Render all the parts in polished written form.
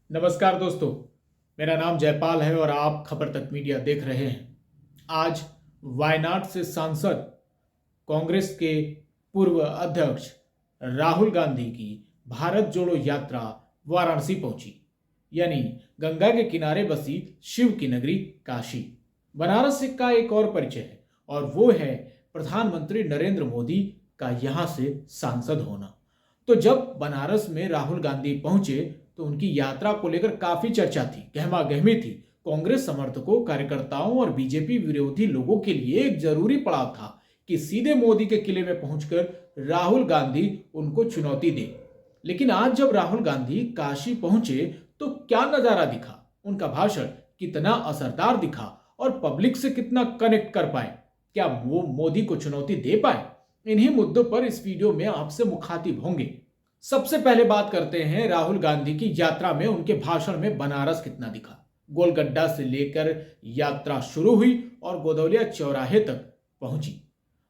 नमस्कार दोस्तों, मेरा नाम जयपाल है और आप खबर तक मीडिया देख रहे हैं। आज वायनाड से सांसद कांग्रेस के पूर्व अध्यक्ष राहुल गांधी की भारत जोड़ो यात्रा वाराणसी पहुंची, यानी गंगा के किनारे बसी शिव की नगरी काशी। बनारस का एक और परिचय है और वो है प्रधानमंत्री नरेंद्र मोदी का यहां से सांसद होना। तो जब बनारस में राहुल गांधी पहुंचे तो उनकी यात्रा को लेकर काफी चर्चा थी, गहमा गहमी थी। कांग्रेस समर्थकों, कार्यकर्ताओं और बीजेपी विरोधी लोगों के लिए एक जरूरी पड़ाव था कि सीधे मोदी के किले में पहुंचकर राहुल गांधी उनको चुनौती दे। लेकिन आज जब राहुल गांधी काशी पहुंचे तो क्या नजारा दिखा, उनका भाषण कितना असरदार दिखा और पब्लिक से कितना कनेक्ट कर पाए, क्या वो मोदी को चुनौती दे पाए? इन्हीं मुद्दों पर इस वीडियो में आपसे मुखातिब होंगे। सबसे पहले बात करते हैं राहुल गांधी की यात्रा में उनके भाषण में बनारस कितना दिखा। गोलगड्डा से लेकर यात्रा शुरू हुई और गोदौलिया चौराहे तक पहुंची।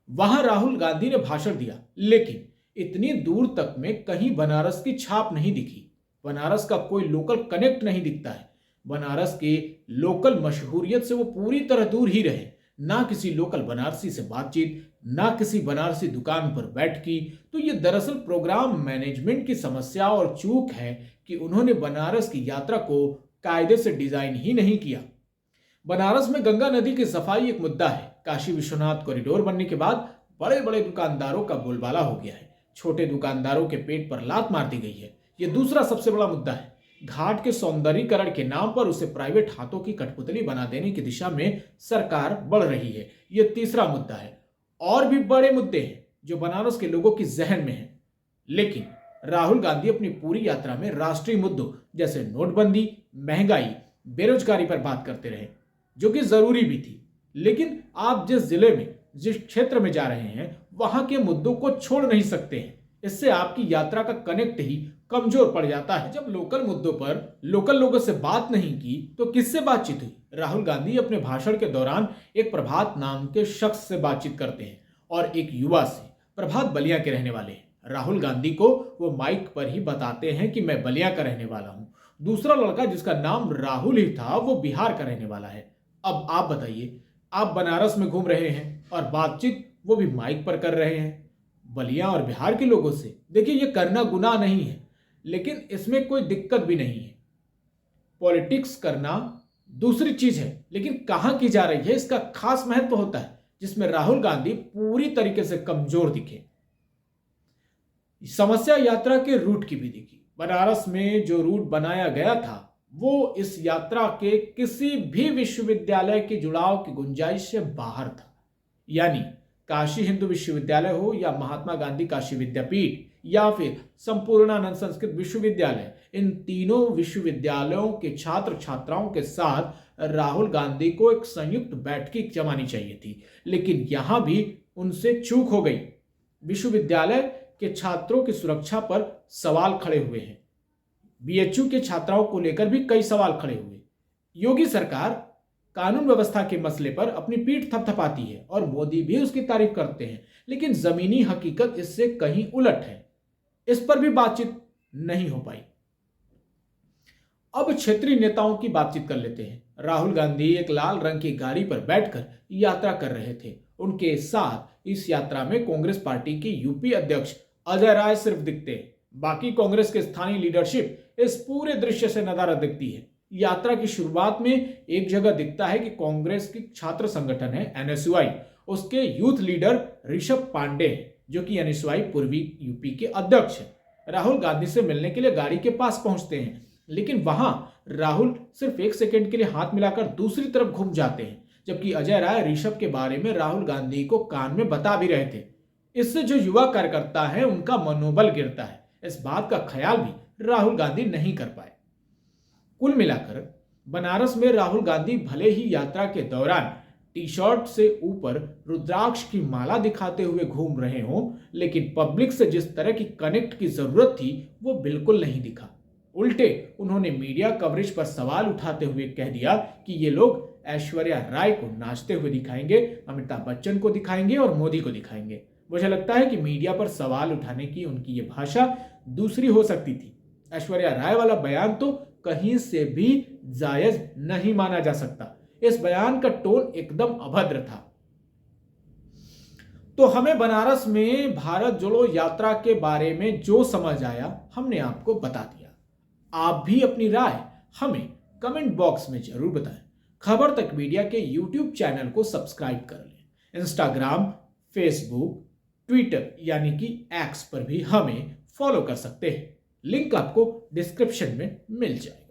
वहां राहुल गांधी ने भाषण दिया, लेकिन इतनी दूर तक में कहीं बनारस की छाप नहीं दिखी। बनारस का कोई लोकल कनेक्ट नहीं दिखता है। बनारस के लोकल मशहूरियत से वो पूरी तरह दूर ही रहे। ना किसी लोकल बनारसी से बातचीत, ना किसी बनारसी दुकान पर बैठकी। तो ये दरअसल प्रोग्राम मैनेजमेंट की समस्या और चूक है कि उन्होंने बनारस की यात्रा को कायदे से डिजाइन ही नहीं किया। बनारस में गंगा नदी की सफाई एक मुद्दा है। काशी विश्वनाथ कॉरिडोर बनने के बाद बड़े बड़े दुकानदारों का बोलबाला हो गया है। छोटे दुकानदारों के पेट पर लात मार दी गई है। यह दूसरा सबसे बड़ा मुद्दा है। घाट के सौंदर्यीकरण के नाम पर उसे प्राइवेट हाथों की कठपुतली बना देने की दिशा में सरकार बढ़ रही है। यह तीसरा मुद्दा है। और भी बड़े मुद्दे हैं जो बनारस के लोगों की जहन में हैं। लेकिन राहुल गांधी अपनी पूरी यात्रा में राष्ट्रीय मुद्दों जैसे नोटबंदी, महंगाई, बेरोजगारी पर बात करते रहे, जो कि जरूरी भी थी। लेकिन आप जिस जिले में, जिस क्षेत्र में जा रहे हैं, वहां के मुद्दों को छोड़ नहीं सकते हैं। इससे आपकी यात्रा का कनेक्ट ही कमजोर पड़ जाता है। जब लोकल मुद्दों पर लोकल लोगों से बात नहीं की तो किससे बातचीत हुई? राहुल गांधी अपने भाषण के दौरान एक प्रभात नाम के शख्स से बातचीत करते हैं और एक युवा से। प्रभात बलिया के रहने वाले हैं। राहुल गांधी को वो माइक पर ही बताते हैं कि मैं बलिया का रहने वाला हूं। दूसरा लड़का जिसका नाम राहुल ही था वो बिहार का रहने वाला है। अब आप बताइए, आप बनारस में घूम रहे हैं और बातचीत वो भी माइक पर कर रहे हैं बलिया और बिहार के लोगों से। देखिए, ये करना गुनाह नहीं है, लेकिन इसमें कोई दिक्कत भी नहीं है। पॉलिटिक्स करना दूसरी चीज है, लेकिन कहां की जा रही है इसका खास महत्व होता है, जिसमें राहुल गांधी पूरी तरीके से कमजोर दिखे। समस्या यात्रा के रूट की भी दिखी। बनारस में जो रूट बनाया गया था वो इस यात्रा के किसी भी विश्वविद्यालय के जुड़ाव की गुंजाइश से बाहर था। यानी काशी हिंदू विश्वविद्यालय हो या महात्मा गांधी काशी विद्यापीठ या फिर संपूर्णानंद संस्कृत विश्वविद्यालय, इन तीनों विश्वविद्यालयों के छात्र छात्राओं के साथ राहुल गांधी को एक संयुक्त बैठक जमानी चाहिए थी। लेकिन यहां भी उनसे चूक हो गई। विश्वविद्यालय के छात्रों की सुरक्षा पर सवाल खड़े हुए हैं। बीएचयू के छात्राओं को लेकर भी कई सवाल खड़े हुए। योगी सरकार कानून व्यवस्था के मसले पर अपनी पीठ थपथपाती है और मोदी भी उसकी तारीफ करते हैं, लेकिन जमीनी हकीकत इससे कहीं उलट है। इस पर भी बातचीत नहीं हो पाई। अब क्षेत्रीय नेताओं की बातचीत कर लेते हैं। राहुल गांधी एक लाल रंग की गाड़ी पर बैठकर यात्रा कर रहे थे। उनके साथ इस यात्रा में कांग्रेस पार्टी के यूपी अध्यक्ष अजय राय सिर्फ दिखते हैं। बाकी कांग्रेस के स्थानीय लीडरशिप इस पूरे दृश्य से नदारद दिखती है। यात्रा की शुरुआत में एक जगह दिखता है कि कांग्रेस की छात्र संगठन है एनएसयूआई, उसके यूथ लीडर ऋषभ पांडे हैं, जो कि एनएसयूआई पूर्वी यूपी के अध्यक्ष हैं। राहुल गांधी से मिलने के लिए गाड़ी के पास पहुंचते हैं, लेकिन वहां राहुल सिर्फ एक सेकंड के लिए हाथ मिलाकर दूसरी तरफ घूम जाते हैं, जबकि अजय राय ऋषभ के बारे में राहुल गांधी को कान में बता भी रहे थे। इससे जो युवा कार्यकर्ता है उनका मनोबल गिरता है। इस बात का ख्याल भी राहुल गांधी नहीं कर पाए। कुल मिलाकर बनारस में राहुल गांधी भले ही यात्रा के दौरान टी शर्ट से ऊपर रुद्राक्ष की माला दिखाते हुए घूम रहे हों, लेकिन पब्लिक से जिस तरह की कनेक्ट की जरूरत थी वो बिल्कुल नहीं दिखा। उल्टे उन्होंने मीडिया कवरेज पर सवाल उठाते हुए कह दिया कि ये लोग ऐश्वर्या राय को नाचते हुए दिखाएंगे, अमिताभ बच्चन को दिखाएंगे और मोदी को दिखाएंगे। मुझे लगता है कि मीडिया पर सवाल उठाने की उनकी ये भाषा दूसरी हो सकती थी। ऐश्वर्या राय वाला बयान तो कहीं से भी जायज नहीं माना जा सकता। इस बयान का टोन एकदम अभद्र था। तो हमें बनारस में भारत जोड़ो यात्रा के बारे में जो समझ आया हमने आपको बता दिया। आप भी अपनी राय हमें कमेंट बॉक्स में जरूर बताएं। खबर तक मीडिया के यूट्यूब चैनल को सब्सक्राइब कर लें। इंस्टाग्राम, फेसबुक, ट्विटर यानी कि एक्स पर भी हमें फॉलो कर सकते हैं। लिंक आपको डिस्क्रिप्शन में मिल जाएगा।